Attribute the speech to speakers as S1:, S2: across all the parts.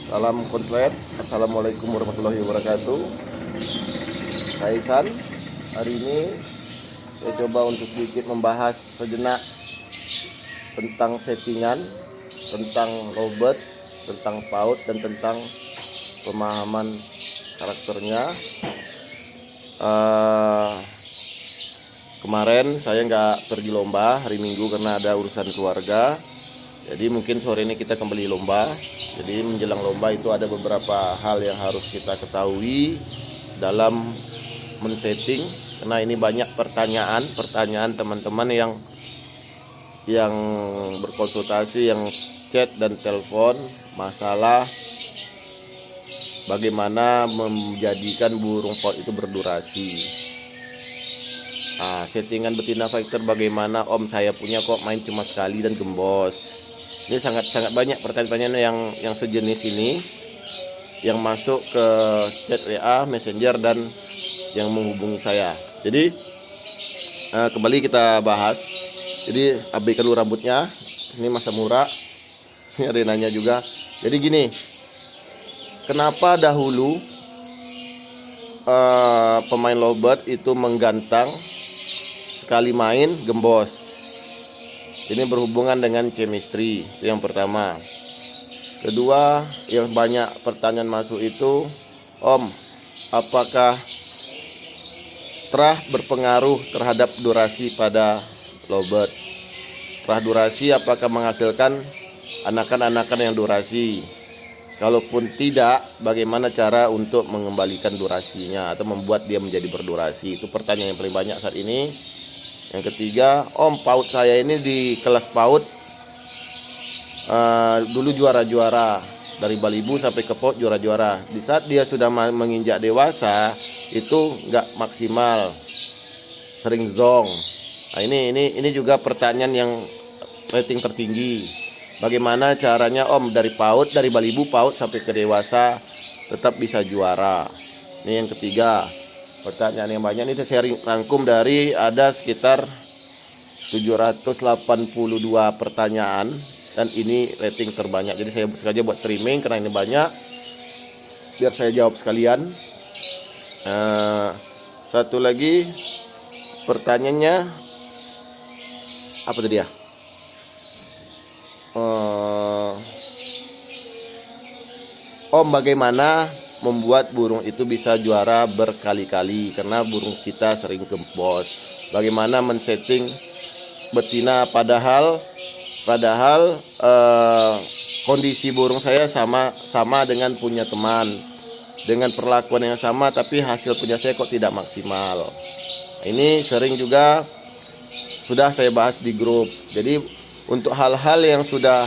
S1: Salam konslet. Assalamualaikum warahmatullahi wabarakatuh. Saya Isan. Hari ini saya coba untuk sedikit membahas sejenak tentang settingan, tentang lovebird, tentang PAUD, dan tentang pemahaman karakternya. Kemarin saya nggak pergi lomba hari Minggu karena ada urusan keluarga. Jadi mungkin sore ini kita kembali lomba. Jadi menjelang lomba itu ada beberapa hal yang harus kita ketahui dalam men-setting, karena ini banyak pertanyaan teman-teman yang berkonsultasi, yang chat dan telepon masalah bagaimana menjadikan burung PAUD itu berdurasi. Settingan betina fighter bagaimana Om, saya punya kok main cuma sekali dan gembos. Ini sangat banyak pertanyaan yang sejenis ini yang masuk ke chat WA, Messenger, dan yang menghubungi saya. Jadi kembali kita bahas. Jadi abaikan dulu rambutnya. Ini masa murah. Ini ada yang nanya juga. Jadi gini, kenapa dahulu pemain lovebird itu menggantang sekali main gembos? Ini berhubungan dengan chemistry, itu yang pertama. Kedua, yang banyak pertanyaan masuk itu, Om, apakah terah berpengaruh terhadap durasi pada lovebird? Terah durasi apakah menghasilkan anakan-anakan yang durasi? Kalaupun tidak, bagaimana cara untuk mengembalikan durasinya atau membuat dia menjadi berdurasi? Itu pertanyaan yang paling banyak saat ini. Yang ketiga, Om, PAUD saya ini di kelas PAUD dulu juara-juara, dari Balibu sampai ke PAUD juara-juara. Di saat dia sudah menginjak dewasa itu nggak maksimal, sering zong. Nah, ini juga pertanyaan yang rating tertinggi. Bagaimana caranya Om dari PAUD, dari Balibu PAUD sampai ke dewasa tetap bisa juara? Ini yang ketiga. Pertanyaan yang banyak ini saya rangkum dari ada sekitar 782 pertanyaan, dan ini rating terbanyak. Jadi saya sengaja buat streaming karena ini banyak, biar saya jawab sekalian. Satu lagi pertanyaannya apa tadi ya? Om, bagaimana membuat burung itu bisa juara berkali-kali karena burung kita sering gembos? Bagaimana men-setting betina padahal kondisi burung saya sama dengan punya teman, dengan perlakuan yang sama, tapi hasil punya saya kok tidak maksimal. Ini sering juga sudah saya bahas di grup. Jadi untuk hal-hal yang sudah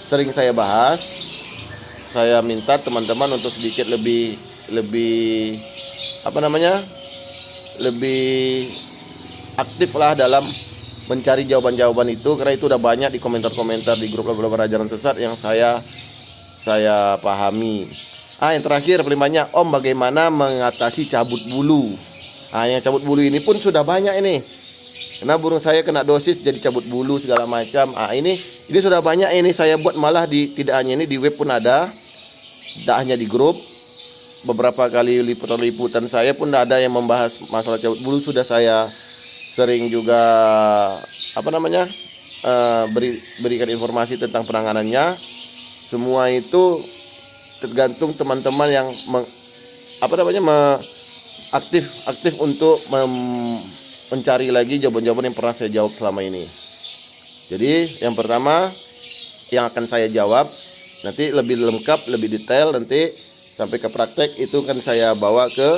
S1: sering saya bahas, saya minta teman-teman untuk sedikit lebih lebih aktif lah dalam mencari jawaban-jawaban itu, karena itu udah banyak di komentar-komentar di grup Lover Ajaran Sesat yang saya pahami. Yang terakhir paling banyak, Om, bagaimana mengatasi cabut bulu? Yang cabut bulu ini pun sudah banyak ini, karena burung saya kena dosis jadi cabut bulu segala macam. Ini sudah banyak ini saya buat, malah tidak hanya ini, di web pun ada, tidak hanya di grup. Beberapa kali liputan saya pun ada yang membahas masalah cabut bulu. Sudah saya sering juga berikan informasi tentang penanganannya. Semua itu tergantung teman-teman yang aktif untuk mencari lagi jawaban-jawaban yang pernah saya jawab selama ini. Jadi yang pertama yang akan saya jawab nanti lebih lengkap, lebih detail, nanti sampai ke praktek itu kan saya bawa ke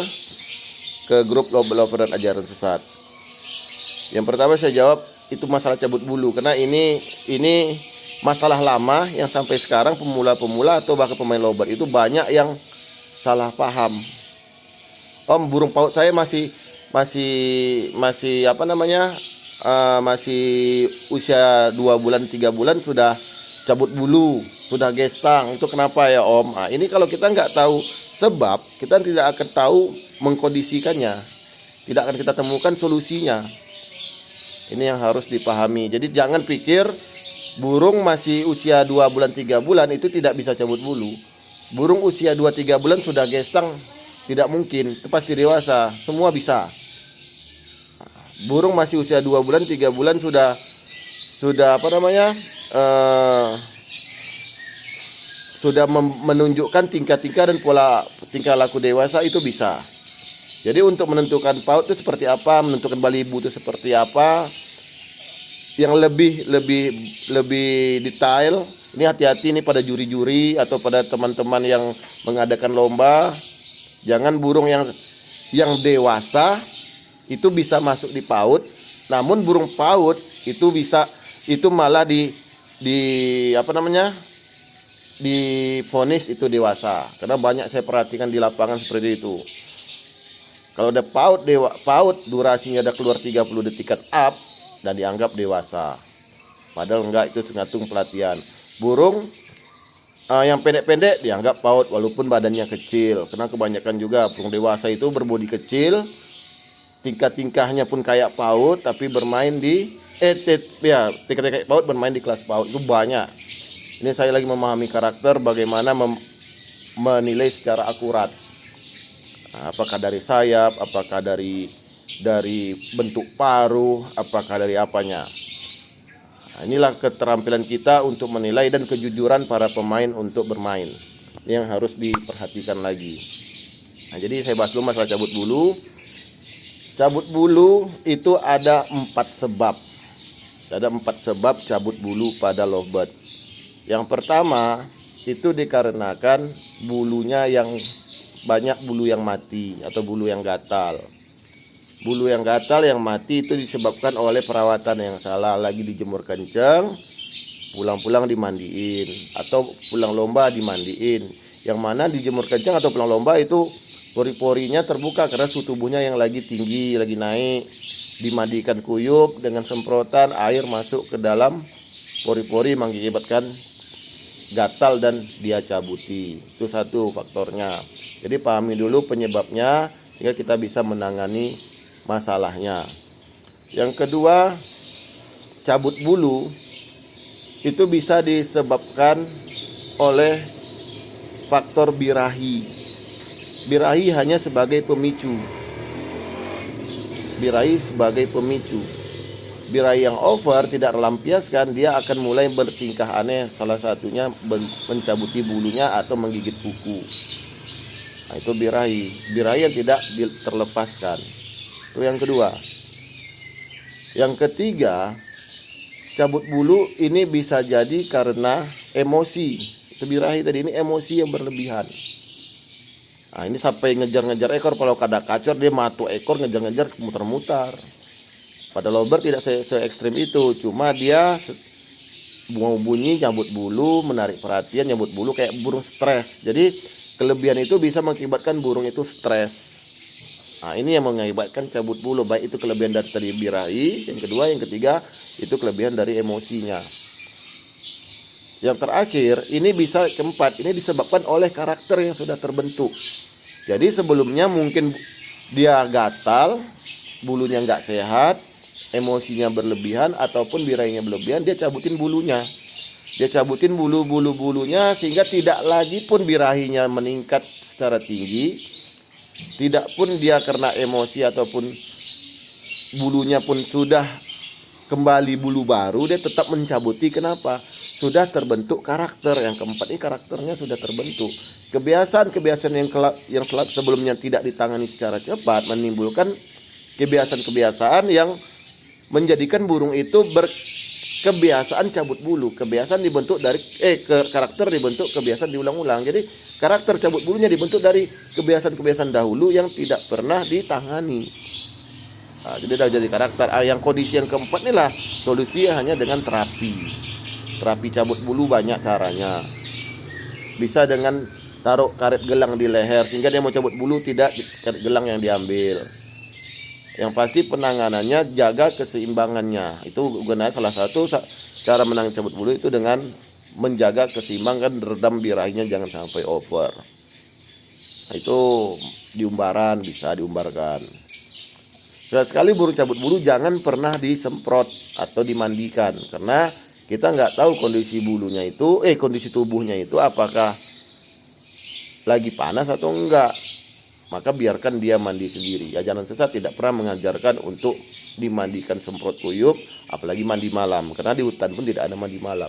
S1: grup Lover dan Ajaran Sesat. Yang pertama saya jawab itu masalah cabut bulu, karena ini masalah lama yang sampai sekarang pemula-pemula atau bahkan pemain lovebird itu banyak yang salah paham. Om, burung PAUD saya masih usia 2 bulan 3 bulan sudah cabut bulu, sudah gestang. Itu kenapa ya Om? Ini kalau kita nggak tahu sebab, kita tidak akan tahu mengkondisikannya, tidak akan kita temukan solusinya. Ini yang harus dipahami. Jadi jangan pikir burung masih usia 2 bulan 3 bulan itu tidak bisa cabut bulu. Burung usia 2-3 bulan sudah gestang tidak mungkin, itu pasti dewasa, semua bisa. Burung masih usia 2 bulan, 3 bulan sudah apa namanya? Sudah menunjukkan tingkah-tingkah dan pola tingkah laku dewasa, itu bisa. Jadi untuk menentukan PAUD itu seperti apa, menentukan balibu itu seperti apa, yang lebih detail, ini hati-hati nih pada juri-juri atau pada teman-teman yang mengadakan lomba. Jangan burung yang dewasa itu bisa masuk di PAUD, namun burung PAUD itu malah di apa namanya? Divonis itu dewasa. Karena banyak saya perhatikan di lapangan seperti itu. Kalau ada PAUD durasinya ada keluar 30 detikan up dan dianggap dewasa. Padahal enggak, itu tergantung pelatihan. Burung yang pendek-pendek dianggap PAUD walaupun badannya kecil. Karena kebanyakan juga burung dewasa itu berbodi kecil, tingkah-tingkahnya pun kayak PAUD, tapi bermain di tingkah-tingkah PAUD bermain di kelas PAUD itu banyak. Ini saya lagi memahami karakter, bagaimana menilai secara akurat. Apakah dari sayap, apakah dari bentuk paruh, apakah dari apanya. Nah, inilah keterampilan kita untuk menilai dan kejujuran para pemain untuk bermain. Ini yang harus diperhatikan lagi. Nah, jadi saya bahas dulu masalah cabut bulu. Cabut bulu itu ada 4 sebab. Ada 4 sebab cabut bulu pada lovebird. Yang pertama itu dikarenakan bulunya yang banyak bulu yang mati atau bulu yang gatal. Bulu yang gatal yang mati itu disebabkan oleh perawatan yang salah, lagi dijemur kencang, pulang-pulang dimandiin, atau pulang lomba dimandiin. Yang mana dijemur kencang atau pulang lomba itu pori-porinya terbuka karena suhu tubuhnya yang lagi tinggi, lagi naik. Dimandikan kuyup dengan semprotan air masuk ke dalam pori-pori mengakibatkan gatal dan dia cabuti. Itu satu faktornya. Jadi pahami dulu penyebabnya sehingga kita bisa menangani masalahnya. Yang kedua, cabut bulu itu bisa disebabkan oleh faktor birahi. Birahi hanya sebagai pemicu. Birahi sebagai pemicu. Birahi yang over tidak terlampiaskan, dia akan mulai bertingkah aneh. Salah satunya mencabuti bulunya atau menggigit kuku. Nah, itu birahi. Birahi yang tidak terlepaskan. Itu yang kedua. Yang ketiga, cabut bulu ini bisa jadi karena emosi. Itu birahi tadi, ini emosi yang berlebihan. Nah, ini sampai ngejar-ngejar ekor. Kalau kada kacor dia matu ekor, ngejar-ngejar muter-muter. Pada lovebird tidak se-ekstrim itu, cuma dia mau bunyi, nyabut bulu, menarik perhatian, nyabut bulu kayak burung stres. Jadi kelebihan itu bisa mengakibatkan burung itu stres. Nah, ini yang mengakibatkan cabut bulu, baik itu kelebihan dari tadi birahi, yang kedua, yang ketiga itu kelebihan dari emosinya. Yang terakhir, ini bisa keempat, ini disebabkan oleh karakter yang sudah terbentuk. Jadi sebelumnya mungkin dia gatal, bulunya nggak sehat, emosinya berlebihan ataupun birahinya berlebihan, dia cabutin bulunya. Dia cabutin bulunya sehingga tidak lagi pun birahinya meningkat secara tinggi, tidak pun dia karena emosi ataupun bulunya pun sudah kembali bulu baru, dia tetap mencabuti. Kenapa? Sudah terbentuk karakter. Yang keempat ini karakternya sudah terbentuk. Kebiasaan yang sebelumnya tidak ditangani secara cepat menimbulkan kebiasaan yang menjadikan burung itu berkebiasaan cabut bulu. Kebiasaan dibentuk dari karakter dibentuk kebiasaan diulang-ulang. Jadi karakter cabut bulunya dibentuk dari kebiasaan-kebiasaan dahulu yang tidak pernah ditangani. Nah, jadi sudah jadi karakter. Yang kondisi yang keempat inilah solusi hanya dengan terapi. Terapi cabut bulu banyak caranya. Bisa dengan taruh karet gelang di leher sehingga dia mau cabut bulu tidak karet gelang yang diambil. Yang pasti penanganannya jaga keseimbangannya. Itu gunanya salah satu cara menangani cabut bulu itu dengan menjaga keseimbangan, redam birahinya jangan sampai over. Nah, itu diumbaran, bisa diumbarkan. Sekali burung cabut bulu jangan pernah disemprot atau dimandikan karena kita nggak tahu kondisi bulunya itu, kondisi tubuhnya itu apakah lagi panas atau enggak, maka biarkan dia mandi sendiri. Ajaran sesat tidak pernah mengajarkan untuk dimandikan semprot kuyup, apalagi mandi malam, karena di hutan pun tidak ada mandi malam.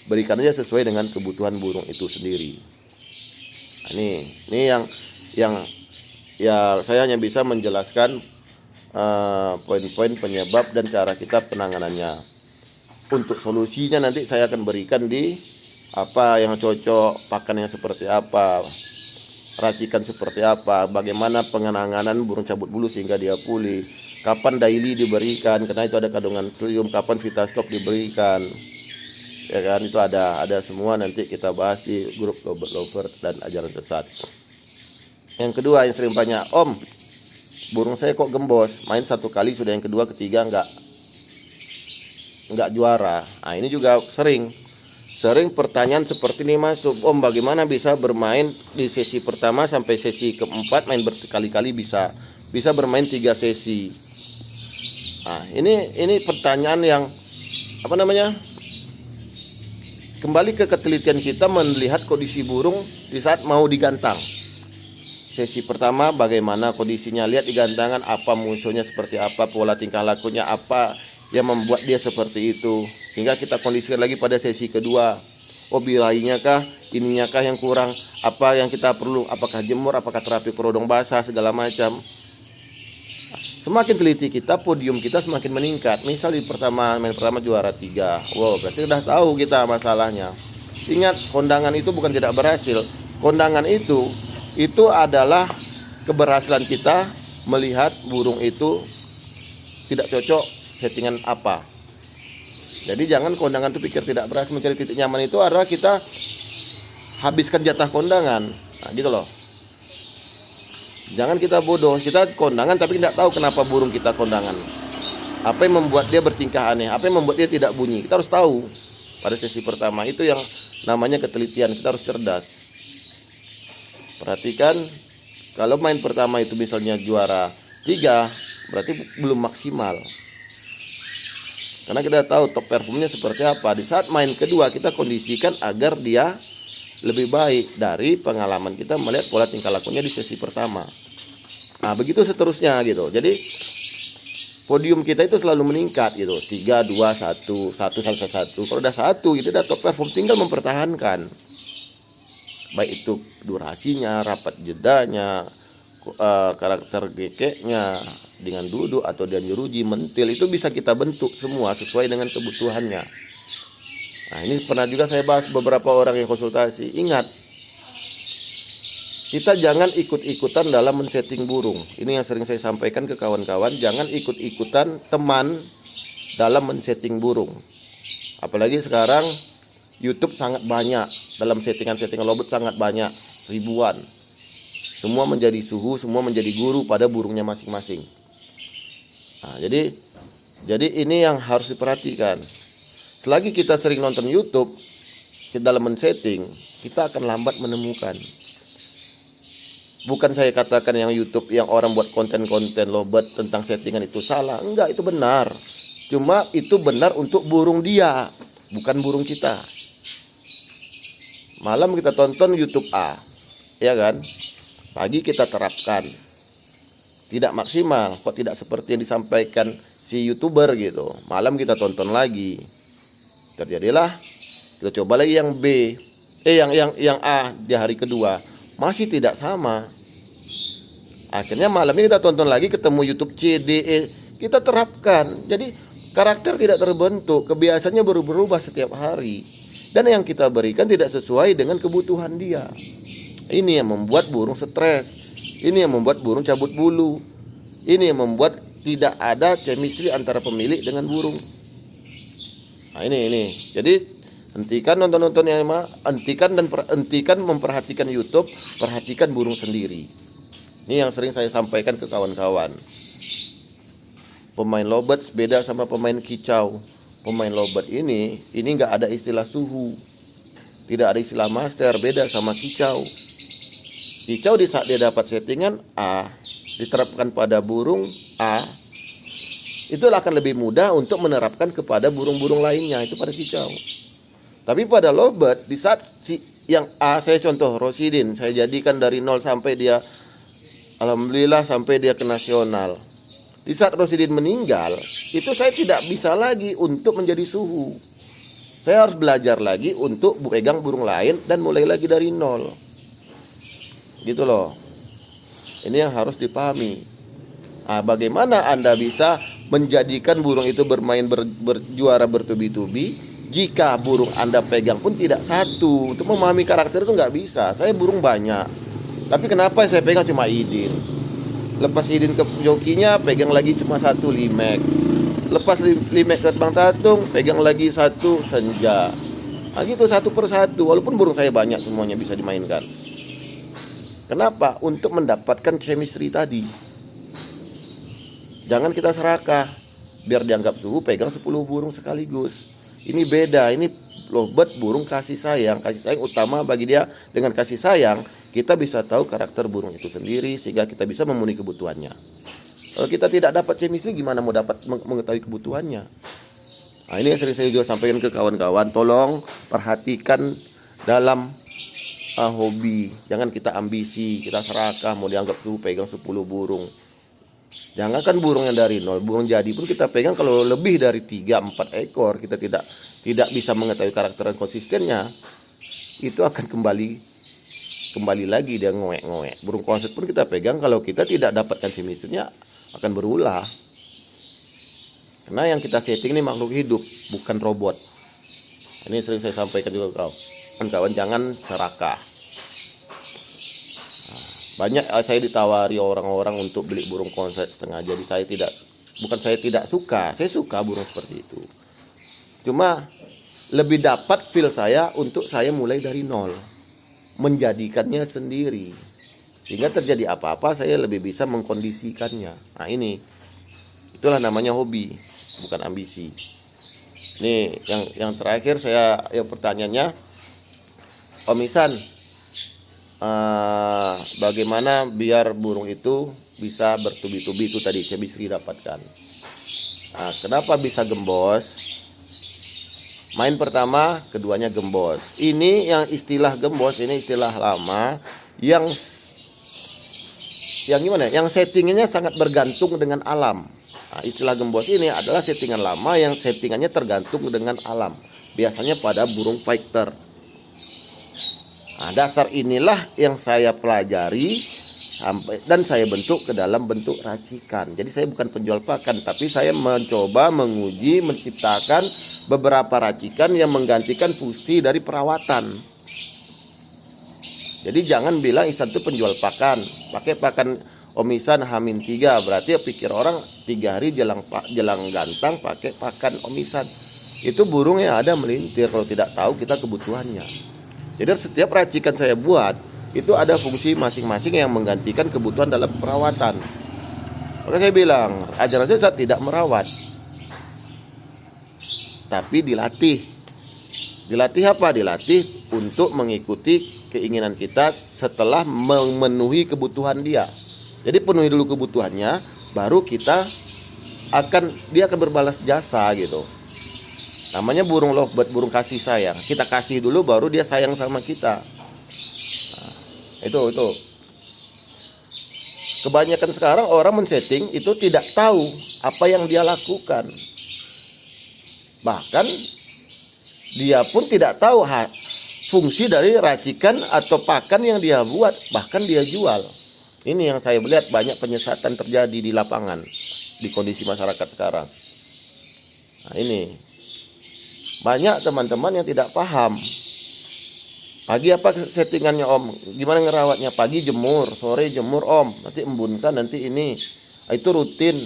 S1: Berikan aja sesuai dengan kebutuhan burung itu sendiri. Nah, ini yang ya saya hanya bisa menjelaskan poin-poin penyebab dan cara kita penanganannya. Untuk solusinya nanti saya akan berikan di apa yang cocok, pakannya seperti apa, racikan seperti apa, bagaimana penanganan burung cabut bulu sehingga dia pulih, kapan daily diberikan karena itu ada kandungan natrium, kapan Vitastok diberikan, ya kan, itu ada semua. Nanti kita bahas di grup lover dan ajaran sesat. Yang kedua yang sering tanya, Om, burung saya kok gembos, main satu kali sudah yang kedua ketiga nggak juara. Nah, ini juga sering pertanyaan seperti ini masuk, Om, bagaimana bisa bermain di sesi pertama sampai sesi keempat main berkali-kali bisa bermain 3 sesi. Nah, ini pertanyaan yang apa namanya, kembali ke ketelitian kita melihat kondisi burung di saat mau digantang. Sesi pertama bagaimana kondisinya, lihat di gantangan apa musuhnya seperti apa, pola tingkah lakunya apa yang membuat dia seperti itu, sehingga kita kondisikan lagi pada sesi kedua. Oh, bilainya kah, ininya kah yang kurang, apa yang kita perlu, apakah jemur, apakah terapi perodong basah, segala macam. Semakin teliti kita, podium kita semakin meningkat. Misal di main pertama juara 3, wow, berarti udah tahu kita masalahnya. Ingat, kondangan itu bukan tidak berhasil. Kondangan itu adalah keberhasilan kita melihat burung itu tidak cocok settingan apa. Jadi jangan kondangan itu pikir tidak berhasil. Mencari titik nyaman itu adalah kita habiskan jatah kondangan. Nah, gitu loh. Jangan kita bodoh, kita kondangan tapi tidak tahu kenapa burung kita kondangan. Apa yang membuat dia bertingkah aneh, apa yang membuat dia tidak bunyi. Kita harus tahu pada sesi pertama. Itu yang namanya ketelitian, kita harus cerdas. Perhatikan, kalau main pertama itu misalnya juara 3, berarti belum maksimal. Karena kita tahu top performnya seperti apa. Di saat main kedua kita kondisikan agar dia lebih baik dari pengalaman kita melihat pola tingkah lakunya di sesi pertama. Nah, begitu seterusnya gitu. Jadi podium kita itu selalu meningkat gitu. 3, 2, 1, 1. Kalau udah 1 gitu udah top perform, tinggal mempertahankan. Baik itu durasinya, rapat jedanya, karakter gekeknya, dengan duduk atau dia nyeruji, mentil, itu bisa kita bentuk semua sesuai dengan kebutuhannya. Nah, ini pernah juga saya bahas beberapa orang yang konsultasi. Ingat, kita jangan ikut-ikutan dalam men-setting burung. Ini yang sering saya sampaikan ke kawan-kawan, jangan ikut-ikutan teman dalam men-setting burung. Apalagi sekarang YouTube sangat banyak, dalam settingan-settingan lobet sangat banyak, ribuan. Semua menjadi suhu, semua menjadi guru pada burungnya masing-masing. Nah, jadi ini yang harus diperhatikan. Selagi kita sering nonton YouTube, kita dalam men-setting, kita akan lambat menemukan. Bukan saya katakan yang YouTube, yang orang buat konten-konten lobet tentang settingan itu salah. Enggak, itu benar. Cuma itu benar untuk burung dia, bukan burung kita. Malam kita tonton YouTube A, ya kan? Pagi kita terapkan. Tidak maksimal, kok tidak seperti yang disampaikan si YouTuber gitu. Malam kita tonton lagi. Terjadilah kita coba lagi yang B, yang A di hari kedua, masih tidak sama. Akhirnya malamnya kita tonton lagi, ketemu YouTube C, D, E, kita terapkan. Jadi karakter tidak terbentuk, kebiasaannya berubah setiap hari. Dan yang kita berikan tidak sesuai dengan kebutuhan dia. Ini yang membuat burung stres. Ini yang membuat burung cabut bulu. Ini yang membuat tidak ada chemistry antara pemilik dengan burung. Nah, ini. Jadi hentikan nonton-nonton yang hentikan memperhatikan YouTube, perhatikan burung sendiri. Ini yang sering saya sampaikan ke kawan-kawan. Pemain lobet beda sama pemain kicau. Pemain lobet ini nggak ada istilah suhu, tidak ada istilah master, beda sama kicau. Kicau di saat dia dapat settingan A, diterapkan pada burung A, itu akan lebih mudah untuk menerapkan kepada burung-burung lainnya, itu pada kicau. Tapi pada lobet, di saat si yang A, saya contoh Rosidin, saya jadikan dari nol sampai dia, alhamdulillah sampai dia ke nasional. Di saat Rosidin meninggal, itu saya tidak bisa lagi untuk menjadi suhu. Saya harus belajar lagi untuk pegang burung lain dan mulai lagi dari nol. Gitu loh. Ini yang harus dipahami. Nah, bagaimana Anda bisa menjadikan burung itu bermain berjuara bertubi-tubi jika burung Anda pegang pun tidak satu? Untuk memahami karakter itu nggak bisa. Saya burung banyak, tapi kenapa saya pegang cuma Idin? Lepas Idin ke jokinya pegang lagi cuma satu Limek. Lepas Limek ke Bang Tatung pegang lagi satu Senja. Nah gitu satu per satu. Walaupun burung saya banyak semuanya bisa dimainkan. Kenapa? Untuk mendapatkan chemistry tadi. Jangan kita serakah biar dianggap suhu pegang 10 burung sekaligus. Ini beda. Ini lovebird burung kasih sayang. Kasih sayang utama bagi dia. Dengan kasih sayang kita bisa tahu karakter burung itu sendiri sehingga kita bisa memenuhi kebutuhannya. Kalau kita tidak dapat chemistry, gimana mau dapat mengetahui kebutuhannya? Nah, ini yang sering saya juga sampaikan ke kawan-kawan. Tolong perhatikan dalam hobi. Jangan kita ambisi, kita serakah mau dianggap suhu pegang 10 burung. Jangankan burung yang dari nol, burung jadi pun kita pegang kalau lebih dari 3-4 ekor, kita tidak bisa mengetahui karakter dan konsistennya, itu akan kembali lagi dia ngoek-ngoek. Burung konset pun kita pegang kalau kita tidak dapatkan chemistry-nya akan berulah. Karena yang kita setting ini makhluk hidup, bukan robot. Ini sering saya sampaikan juga kawan-kawan, jangan serakah. Banyak saya ditawari orang-orang untuk beli burung konset setengah jadi. Saya tidak suka. Saya suka burung seperti itu. Cuma lebih dapat feel saya untuk saya mulai dari nol, menjadikannya sendiri, sehingga terjadi apa-apa saya lebih bisa mengkondisikannya. Nah ini, itulah namanya hobi, bukan ambisi. Ini yang terakhir yang pertanyaannya, Om Ihsan, bagaimana biar burung itu bisa bertubi-tubi? Itu tadi saya bisa dapatkan. Nah, kenapa bisa gembos? Main pertama, keduanya gembos. Ini yang istilah gembos, ini istilah lama yang gimana? Yang settingannya sangat bergantung dengan alam. Nah, istilah gembos ini adalah settingan lama yang settingannya tergantung dengan alam. Biasanya pada burung fighter. Nah, dasar inilah yang saya pelajari dan saya bentuk ke dalam bentuk racikan. Jadi saya bukan penjual pakan, tapi saya mencoba menguji menciptakan beberapa racikan yang menggantikan fungsi dari perawatan. Jadi jangan bilang Ihsan itu penjual pakan, pakai pakan Om Ihsan H-3, berarti pikir orang 3 hari jelang gantang pakai pakan Om Ihsan. Itu burung yang ada melintir kalau tidak tahu kita kebutuhannya. Jadi setiap racikan saya buat itu ada fungsi masing-masing yang menggantikan kebutuhan dalam perawatan. Maka saya bilang, ajaran saya tidak merawat, tapi dilatih. Dilatih apa? Dilatih untuk mengikuti keinginan kita setelah memenuhi kebutuhan dia. Jadi penuhi dulu kebutuhannya, baru dia akan berbalas jasa gitu. Namanya burung lovebird, burung kasih sayang. Kita kasih dulu baru dia sayang sama kita. Itu kebanyakan sekarang orang men-setting itu tidak tahu apa yang dia lakukan. Bahkan dia pun tidak tahu fungsi dari racikan atau pakan yang dia buat, bahkan dia jual. Ini yang saya melihat banyak penyesatan terjadi di lapangan, di kondisi masyarakat sekarang. Nah ini banyak teman-teman yang tidak paham. Pagi apa settingannya Om? Gimana ngerawatnya? Pagi jemur, sore jemur Om. Nanti embunkan, nanti ini. Itu rutin.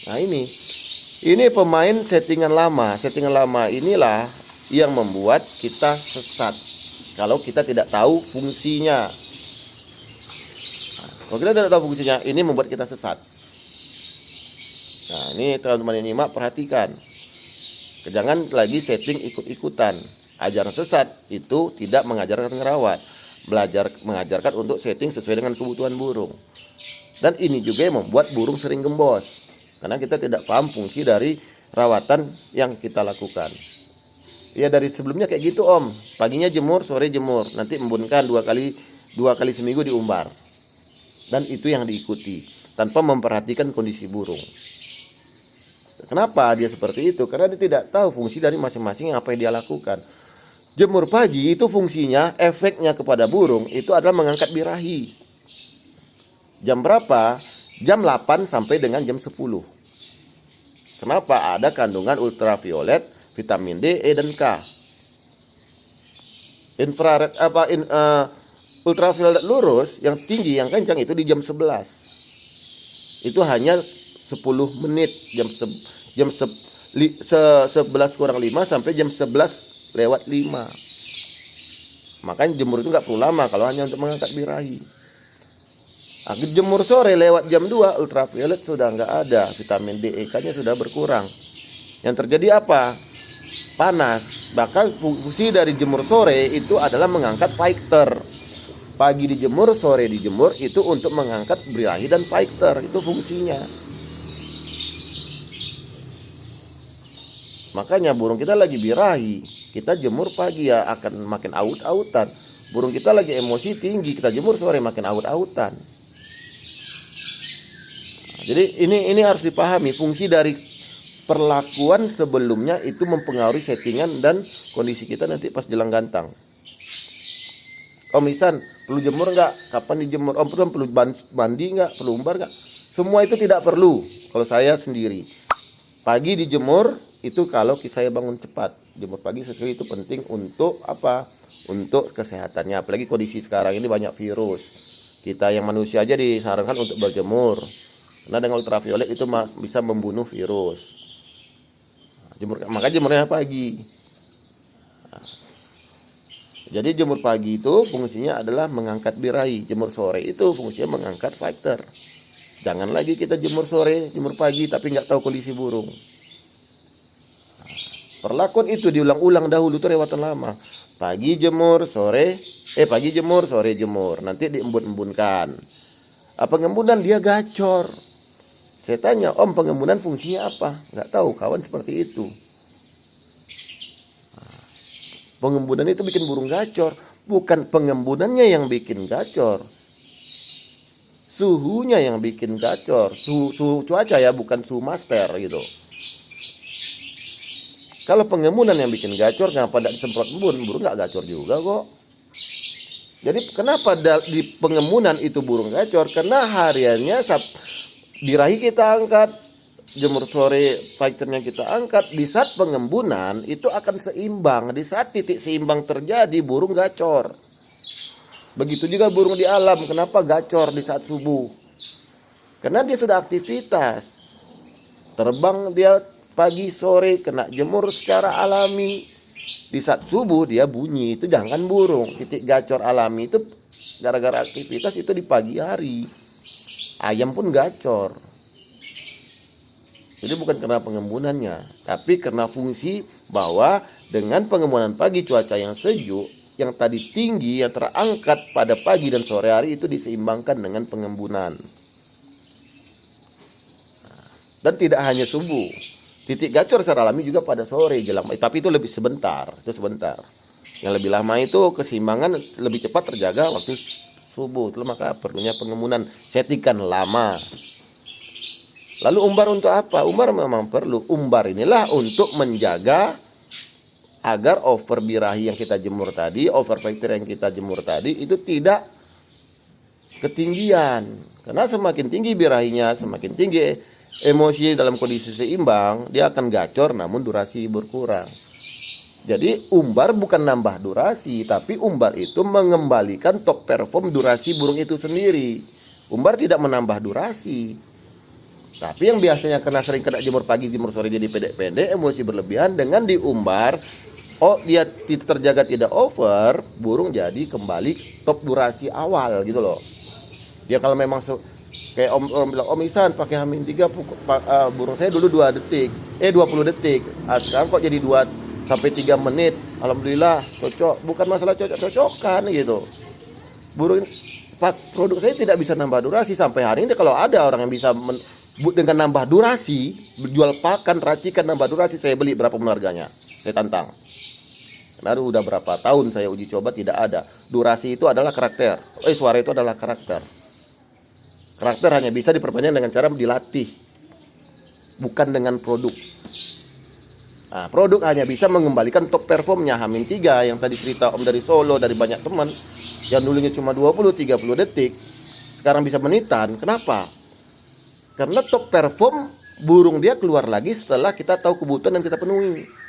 S1: Nah ini pemain settingan lama. Settingan lama inilah yang membuat kita sesat. Kalau kita tidak tahu fungsinya. Kalau kita tidak tahu fungsinya, ini membuat kita sesat. Nah ini teman-teman yang nyimak perhatikan. Jangan lagi setting ikut-ikutan. Ajaran sesat itu tidak mengajarkan ngerawat, mengajarkan untuk setting sesuai dengan kebutuhan burung. Dan ini juga yang membuat burung sering gembos, karena kita tidak paham fungsi dari rawatan yang kita lakukan. Ya dari sebelumnya kayak gitu Om. Paginya jemur, sore jemur. Nanti embunkan dua kali seminggu diumbar. Dan itu yang diikuti tanpa memperhatikan kondisi burung. Kenapa dia seperti itu? Karena dia tidak tahu fungsi dari masing-masing apa yang dia lakukan. Jemur pagi itu fungsinya, efeknya kepada burung itu adalah mengangkat birahi. Jam berapa? Jam 8 sampai dengan jam 10. Kenapa? Ada kandungan ultraviolet, vitamin D, E, dan K. Infrared ultraviolet lurus yang tinggi, yang kencang itu di jam 11. Itu hanya 10 menit, jam 11 kurang 5 sampai jam 11 lewat 5. Makanya jemur itu nggak perlu lama kalau hanya untuk mengangkat birahi. Jemur sore lewat jam 2, ultraviolet sudah nggak ada, vitamin D, E, K-nya sudah berkurang. Yang terjadi apa? Panas. Bahkan fungsi dari jemur sore itu adalah mengangkat fighter. Pagi dijemur, sore dijemur itu untuk mengangkat birahi dan fighter. Itu fungsinya. Makanya burung kita lagi birahi, kita jemur pagi ya akan makin aut-autan. Burung kita lagi emosi tinggi, kita jemur sore makin aut-autan. Jadi ini harus dipahami, fungsi dari perlakuan sebelumnya itu mempengaruhi settingan dan kondisi kita nanti pas jelang gantang. Om Ihsan, perlu jemur nggak? Kapan dijemur? Om perlu mandi nggak? Perlu umbar nggak? Semua itu tidak perlu. Kalau saya sendiri, pagi dijemur itu kalau saya bangun cepat. Jemur pagi sesuai itu penting untuk apa? Untuk kesehatannya. Apalagi kondisi sekarang ini banyak virus. Kita yang manusia aja disarankan untuk berjemur. Karena dengan ultraviolet itu bisa membunuh virus. Makanya jemurnya pagi. Jadi jemur pagi itu fungsinya adalah mengangkat birahi. Jemur sore itu fungsinya mengangkat fighter. Jangan lagi kita jemur sore, jemur pagi tapi nggak tahu kondisi burung. Perlakuan itu diulang-ulang dahulu tuh lewatan lama. Pagi jemur, sore jemur. Nanti diembun-embunkan. Pengembunan dia gacor. Saya tanya, Om, pengembunan fungsinya apa? Nggak tahu, kawan seperti itu. Pengembunan itu bikin burung gacor. Bukan pengembunannya yang bikin gacor. Suhunya yang bikin gacor. Suhu cuaca ya, bukan suhu master gitu. Kalau pengembunan yang bikin gacor, kenapa tidak disemprot embun? Burung nggak gacor juga kok. Jadi kenapa di pengembunan itu burung gacor? Karena hariannya birahi kita angkat, jemur sore fighternya kita angkat. Di saat pengembunan itu akan seimbang. Di saat titik seimbang terjadi, burung gacor. Begitu juga burung di alam. Kenapa gacor di saat subuh? Karena dia sudah aktivitas. Terbang dia pagi sore, kena jemur secara alami. Di saat subuh dia bunyi. Itu jangan burung. Titik gacor alami itu gara-gara aktivitas itu di pagi hari. Ayam pun gacor. Jadi bukan karena pengembunannya, tapi karena fungsi bahwa dengan pengembunan pagi cuaca yang sejuk, yang tadi tinggi, yang terangkat pada pagi dan sore hari itu diseimbangkan dengan pengembunan. Dan tidak hanya subuh. Titik gacor secara alami juga pada sore jelang, tapi itu lebih sebentar, Yang lebih lama itu keseimbangan lebih cepat terjaga waktu subuh. Itu maka perlunya pengembunan, settingan lama. Lalu umbar untuk apa? Umbar memang perlu. Umbar inilah untuk menjaga agar over birahi yang kita jemur tadi, over fighter yang kita jemur tadi itu tidak ketinggian. Karena semakin tinggi birahinya, semakin tinggi emosi dalam kondisi seimbang, dia akan gacor namun durasi berkurang. Jadi umbar bukan nambah durasi, tapi umbar itu mengembalikan top perform durasi burung itu sendiri. Umbar tidak menambah durasi. Tapi yang biasanya sering kena jemur pagi, jemur sore jadi pendek-pendek, emosi berlebihan, dengan diumbar, dia terjaga tidak over, burung jadi kembali top durasi awal gitu loh. Dia kalau memang kayak Om bilang, Om Ihsan pakai Hamin 3 burung saya dulu 20 detik. Sekarang kok jadi 2 sampai 3 menit. Alhamdulillah cocok. Bukan masalah cocok-cocokan gitu. Burung produk saya tidak bisa nambah durasi sampai hari ini. Kalau ada orang yang bisa dengan nambah durasi, jual pakan, racikan nambah durasi, saya beli berapapun harganya. Saya tantang. Karena udah berapa tahun saya uji coba tidak ada. Durasi itu adalah karakter. Suara itu adalah karakter. Karakter hanya bisa diperpanjang dengan cara dilatih, bukan dengan produk. Nah, produk hanya bisa mengembalikan top performnya H-3 yang tadi cerita Om dari Solo, dari banyak teman yang dulunya cuma 20-30 detik sekarang bisa menitan. Kenapa? Karena top perform burung dia keluar lagi setelah kita tahu kebutuhan dan kita penuhi.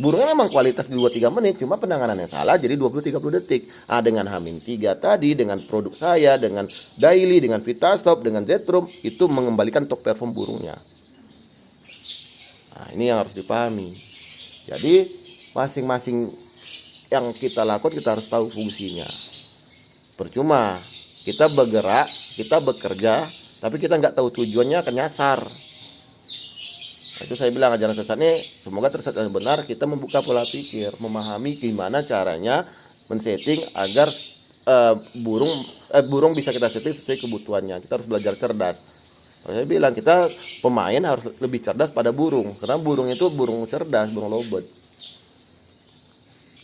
S1: Burungnya memang kualitas di 2-3 menit, cuma penanganannya salah jadi 20-30 detik. Nah, dengan H-3 tadi, dengan produk saya, dengan daily, dengan Vitastop, dengan Zetrum, itu mengembalikan top perform burungnya. Nah, ini yang harus dipahami. Jadi masing-masing yang kita lakukan kita harus tahu fungsinya. Percuma kita bergerak, kita bekerja, tapi kita nggak tahu tujuannya, akan nyasar. Itu saya bilang ajaran sesat ini semoga tersesat benar. Kita membuka pola pikir, memahami gimana caranya men-setting agar burung bisa kita setting sesuai kebutuhannya. Kita harus belajar cerdas. Saya bilang kita pemain harus lebih cerdas pada burung, karena burung itu burung cerdas, burung lovebird.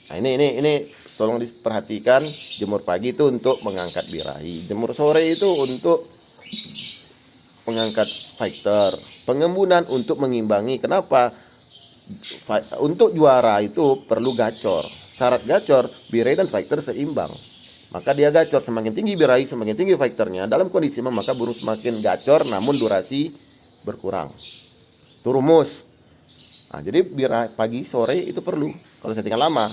S1: Nah, ini tolong diperhatikan. Jemur pagi itu untuk mengangkat birahi, jemur sore itu untuk mengangkat fighter, pengembunan untuk mengimbangi. Kenapa? Untuk juara itu perlu gacor. Syarat gacor, birahi dan fighter seimbang. Maka dia gacor, semakin tinggi birahi, semakin tinggi fighternya. Dalam kondisi maka burung semakin gacor, namun durasi berkurang. Itu rumus. Nah, jadi birahi pagi sore itu perlu. Kalau settingan lama,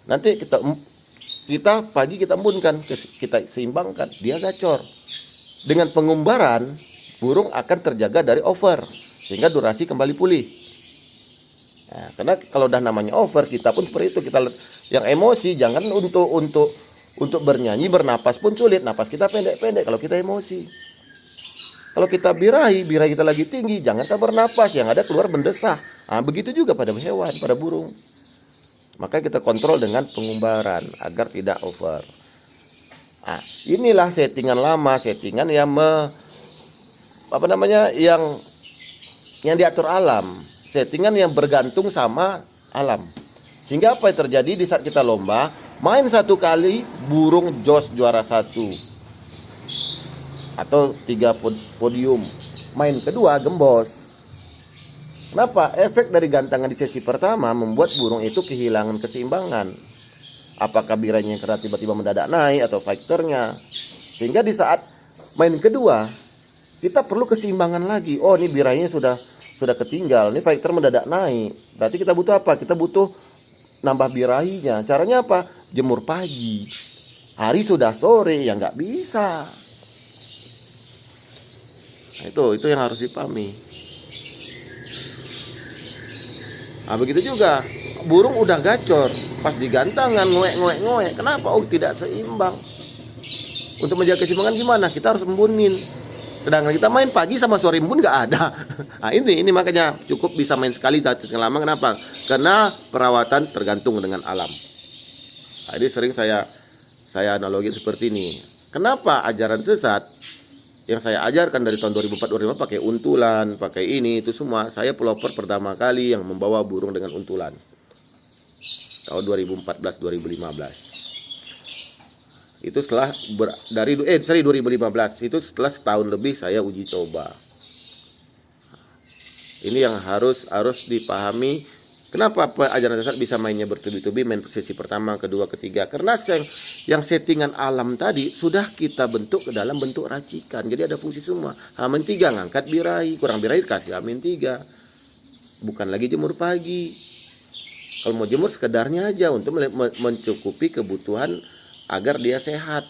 S1: nanti kita pagi kita embunkan, kita seimbangkan, dia gacor. Dengan pengumbaran, burung akan terjaga dari over, sehingga durasi kembali pulih. Nah, karena kalau udah namanya over, kita pun seperti itu. Kita yang emosi, jangan untuk bernyanyi, bernapas pun sulit. Napas kita pendek-pendek kalau kita emosi. Kalau kita birahi kita lagi tinggi, jangan kita bernapas, yang ada keluar mendesah. Nah, begitu juga pada hewan, pada burung. Maka kita kontrol dengan pengumbaran agar tidak over. Nah, inilah settingan lama, settingan yang yang diatur alam, settingan yang bergantung sama alam. Sehingga apa yang terjadi di saat kita lomba, main satu kali burung jos juara 1 atau 3 podium, main kedua gembos. Kenapa? Efek dari gantangan di sesi pertama membuat burung itu kehilangan keseimbangan. Apakah birainya yang keras tiba-tiba mendadak naik atau fighternya, sehingga di saat main kedua kita perlu keseimbangan lagi. Oh, ini birainya sudah ketinggal, ini fighter mendadak naik, berarti kita butuh apa? Kita butuh nambah birahinya. Caranya apa? Jemur pagi, hari sudah sore, ya nggak bisa. Nah, itu yang harus dipahami. Nah, begitu juga burung udah gacor, pas digantangan ngoek. Kenapa? Oh, tidak seimbang. Untuk menjaga keseimbangan gimana? Kita harus embunin. Sedangkan kita main pagi sama sore embun nggak ada. Nah, ini makanya cukup bisa main sekali tapi lama. Kenapa? Karena perawatan tergantung dengan alam. Nah, ini sering saya analogi seperti ini. Kenapa ajaran sesat yang saya ajarkan dari tahun 2004-2005 pakai untulan, pakai ini itu semua. Saya pelopor pertama kali yang membawa burung dengan untulan tahun 2014-2015. Itu setelah 2015 itu setelah setahun lebih saya uji coba. Ini yang harus dipahami. Kenapa ajaran sesat bisa mainnya bertubi-tubi, main sesi pertama, kedua, ketiga? Karena yang settingan alam tadi sudah kita bentuk ke dalam bentuk racikan. Jadi ada fungsi semua. H-3 ngangkat birahi, kurang birahi kasih H-3. Bukan lagi jemur pagi. Kalau mau jemur sekedarnya aja untuk mencukupi kebutuhan agar dia sehat.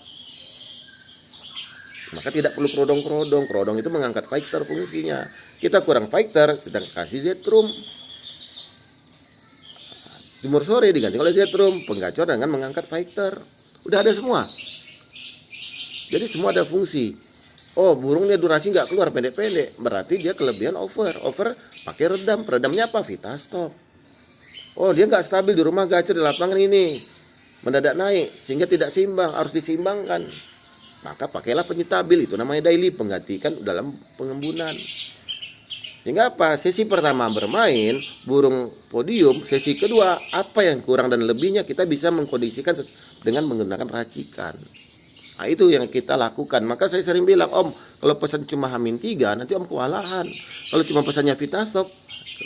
S1: Maka tidak perlu kerodong-kerodong. Kerodong itu mengangkat fighter fungsinya. Kita kurang fighter, kita kasih Zetrum. Jemur sore diganti oleh Zetrum, penggacor dengan mengangkat fighter. Udah ada semua. Jadi semua ada fungsi. Oh, burungnya durasi nggak keluar pendek-pendek, berarti dia kelebihan over. Over pakai redam. Peredamnya apa? Vitastop. Oh, dia nggak stabil di rumah, gacor di lapangan ini, mendadak naik sehingga tidak seimbang, harus diseimbangkan. Maka pakailah penyitabil, itu namanya daily, penggantikan dalam pengembunan. Sehingga apa? Sesi pertama bermain, burung podium, sesi kedua apa yang kurang dan lebihnya kita bisa mengkondisikan dengan menggunakan racikan. Nah, itu yang kita lakukan. Maka saya sering bilang, Om, kalau pesan cuma H-3 nanti Om kewalahan. Kalau cuma pesannya Vitasop,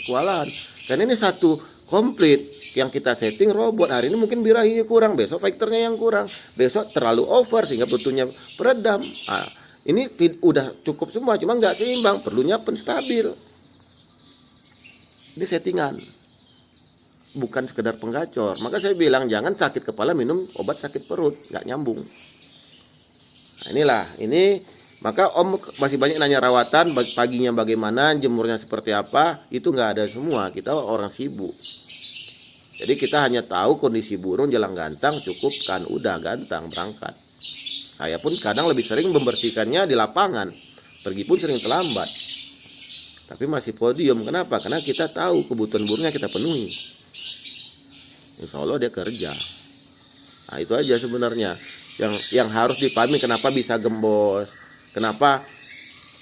S1: kewalahan. Dan ini satu komplit yang kita setting robot. Hari ini mungkin birahinya kurang, besok faktornya yang kurang, besok terlalu over sehingga butuhnya peredam. Nah, ini udah cukup semua, cuma nggak seimbang, perlunya penstabil. Ini settingan, bukan sekedar penggacor. Maka saya bilang jangan sakit kepala minum obat sakit perut, nggak nyambung. Nah, inilah ini. Maka Om masih banyak nanya rawatan, paginya bagaimana, jemurnya seperti apa, itu nggak ada semua. Kita orang sibuk. Jadi kita hanya tahu kondisi burung jelang gantang, cukup kan, udah gantang berangkat. Saya pun kadang lebih sering membersihkannya di lapangan, pergi pun sering terlambat. Tapi masih podium, kenapa? Karena kita tahu kebutuhan burungnya kita penuhi. Insya Allah dia kerja. Nah itu aja sebenarnya yang harus dipahami, kenapa bisa gembos, kenapa,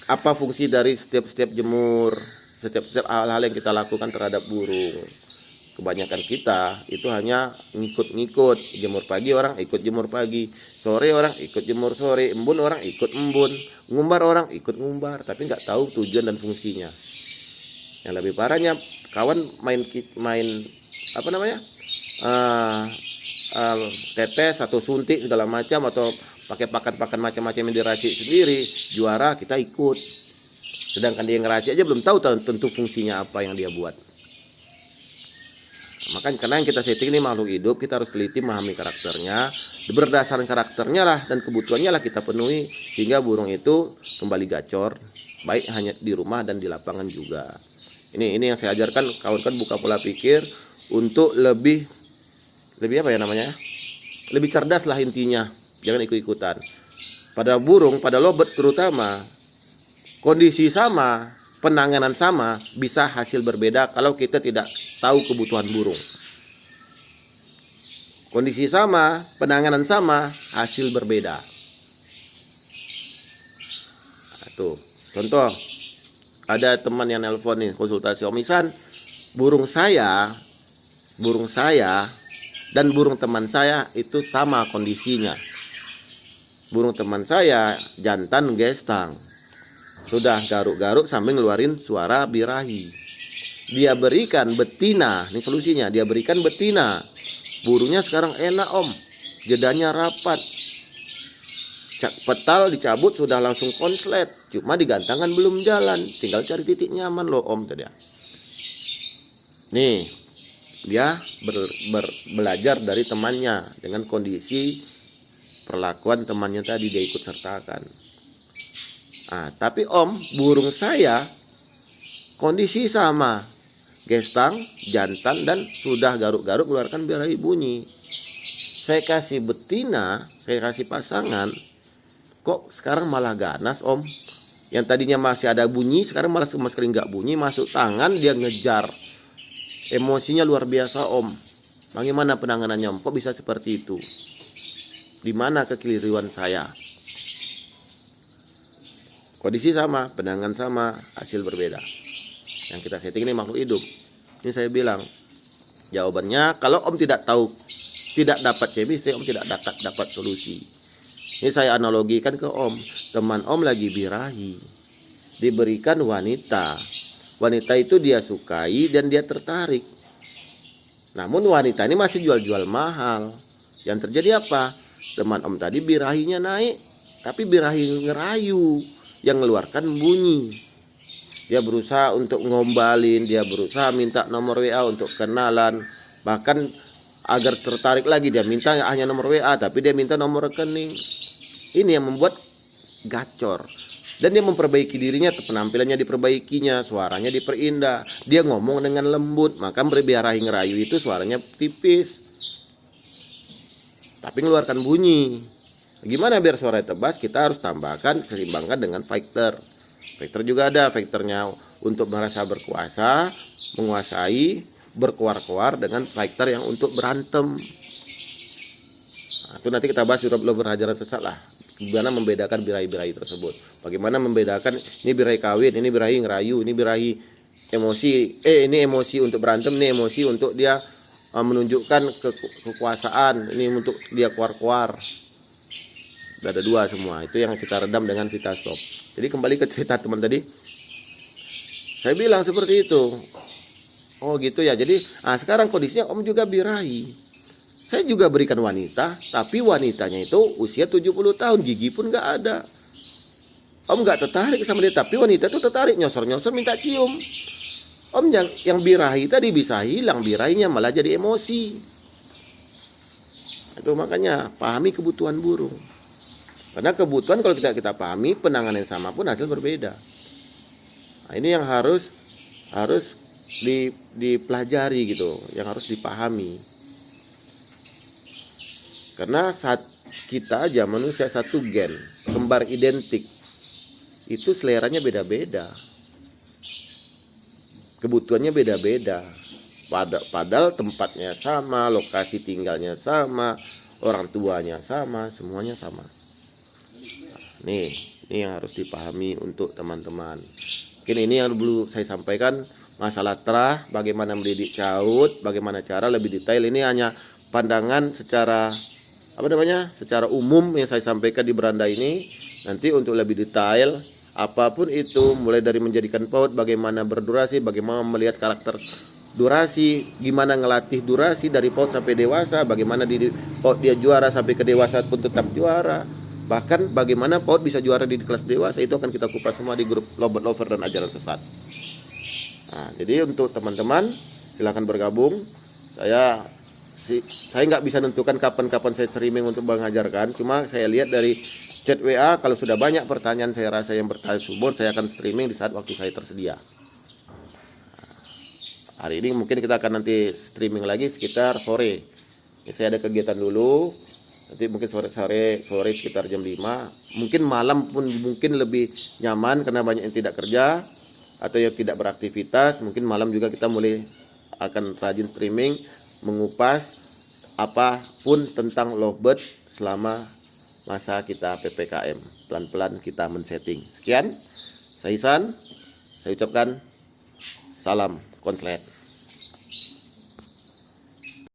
S1: apa fungsi dari setiap jemur, setiap hal-hal yang kita lakukan terhadap burung. Kebanyakan kita itu hanya ngikut-ngikut, jemur pagi orang ikut jemur pagi, sore orang ikut jemur sore, embun orang ikut embun, ngumbar orang ikut ngumbar, tapi nggak tahu tujuan dan fungsinya. Yang lebih parahnya kawan main apa namanya, tetes atau suntik segala macam, atau pakai pakan macam-macam yang diracik sendiri, juara kita ikut, sedangkan dia ngeracik aja belum tahu tentu fungsinya apa yang dia buat. Makanya karena yang kita setting ini makhluk hidup, kita harus teliti memahami karakternya, berdasarkan karakternya lah dan kebutuhannya lah kita penuhi, sehingga burung itu kembali gacor, baik hanya di rumah dan di lapangan juga. Ini yang saya ajarkan kawan-kawan, buka pola pikir untuk lebih apa ya namanya, lebih cerdas lah intinya, jangan ikut-ikutan. Pada burung, pada lobet terutama, kondisi sama, penanganan sama, bisa hasil berbeda kalau kita tidak tahu kebutuhan burung. Kondisi sama, penanganan sama, hasil berbeda. Nah, tuh, contoh, ada teman yang nelpon nih, konsultasi, Om Ihsan, burung saya dan burung teman saya itu sama kondisinya. Burung teman saya jantan gestang, sudah garuk-garuk sambil ngeluarin suara birahi. Dia berikan betina, ini solusinya, dia berikan betina. Burungnya sekarang enak Om, jedanya rapat, petal dicabut sudah langsung konslet, cuma digantangan belum jalan, tinggal cari titik nyaman loh Om tadi. Nih, dia belajar dari temannya dengan kondisi perlakuan temannya tadi, dia ikut sertakan. Nah, tapi Om, burung saya kondisi sama, gestang, jantan, dan sudah garuk-garuk keluarkan birahi bunyi. Saya kasih betina, saya kasih pasangan, kok sekarang malah ganas Om. Yang tadinya masih ada bunyi, sekarang malah sama sekali nggak bunyi, masuk tangan dia ngejar. Emosinya luar biasa Om. Bagaimana penanganannya Om? Kok bisa seperti itu? Di mana kekeliruan saya? Kondisi sama, penanganan sama, hasil berbeda. Yang kita setting ini makhluk hidup. Ini saya bilang, jawabannya kalau Om tidak tahu, tidak dapat chemistry, Om tidak dapat solusi. Ini saya analogikan ke Om, teman Om lagi birahi, diberikan wanita. Wanita itu dia sukai dan dia tertarik. Namun wanita ini masih jual-jual mahal. Yang terjadi apa? Teman Om tadi birahinya naik, tapi birahi ngerayu, yang mengeluarkan bunyi. Dia berusaha untuk ngombalin, dia berusaha minta nomor WA untuk kenalan, bahkan agar tertarik lagi dia minta hanya nomor WA, tapi dia minta nomor rekening. Ini yang membuat gacor. Dan dia memperbaiki dirinya, penampilannya diperbaikinya, suaranya diperindah, dia ngomong dengan lembut, maka birahi ngerayu itu suaranya tipis, tapi mengeluarkan bunyi. Gimana biar suara tebas? Kita harus tambahkan, seimbangkan dengan fighter. Fighter juga ada fighternya untuk merasa berkuasa, menguasai, berkoar-koar, dengan fighter yang untuk berantem. Nah, itu nanti kita bahas di Rob Lover Hajaran Sesat lah. Gimana membedakan birahi-birahi tersebut? Bagaimana membedakan ini birahi kawin, ini birahi ngerayu, ini birahi emosi, ini emosi untuk berantem, ini emosi untuk dia menunjukkan kekuasaan, ini untuk dia keluar-keluar. Ada dua semua, itu yang kita redam dengan kita stop. Jadi kembali ke cerita teman tadi, saya bilang seperti itu. Oh gitu ya, jadi sekarang kondisinya om juga birahi. Saya juga berikan wanita, tapi wanitanya itu usia 70 tahun, gigi pun nggak ada. Om nggak tertarik sama dia, tapi wanita itu tertarik, nyosor-nyosor minta cium. Om yang birahi tadi bisa hilang, birahinya malah jadi emosi. Itu makanya pahami kebutuhan burung. Karena kebutuhan kalau kita pahami, penanganan yang sama pun hasil berbeda. Nah, ini yang harus dipelajari gitu, yang harus dipahami. Karena saat kita aja manusia satu gen, kembar identik, itu seleranya beda-beda, kebutuhannya beda-beda. Padahal tempatnya sama, lokasi tinggalnya sama, orang tuanya sama, semuanya sama. Nih yang harus dipahami untuk teman-teman. Mungkin ini yang dulu saya sampaikan, masalah terah, bagaimana mendidik caut, bagaimana cara lebih detail. Ini hanya pandangan secara secara umum yang saya sampaikan di beranda ini. Nanti untuk lebih detail, apapun itu, mulai dari menjadikan PAUD, bagaimana berdurasi, bagaimana melihat karakter durasi, gimana ngelatih durasi dari PAUD sampai dewasa, bagaimana di PAUD dia juara sampai ke dewasa pun tetap juara, bahkan bagaimana PAUD bisa juara di kelas dewasa, itu akan kita kupas semua di grup Robot Lover dan Ajaran Sesat. Nah, jadi untuk teman-teman silahkan bergabung. Saya nggak bisa nentukan kapan saya streaming untuk mengajarkan, cuma saya lihat dari chat WA, kalau sudah banyak pertanyaan saya rasa yang bertanya subur, saya akan streaming di saat waktu saya tersedia. Hari ini mungkin kita akan nanti streaming lagi sekitar sore. Ini saya ada kegiatan dulu, nanti mungkin sore sekitar jam 5. Mungkin malam pun mungkin lebih nyaman karena banyak yang tidak kerja atau yang tidak beraktivitas. Mungkin malam juga kita mulai akan rajin streaming, mengupas apapun tentang lovebird selama masa kita PPKM. Pelan-pelan kita men-setting. Sekian, saya Ihsan, saya ucapkan salam konslet.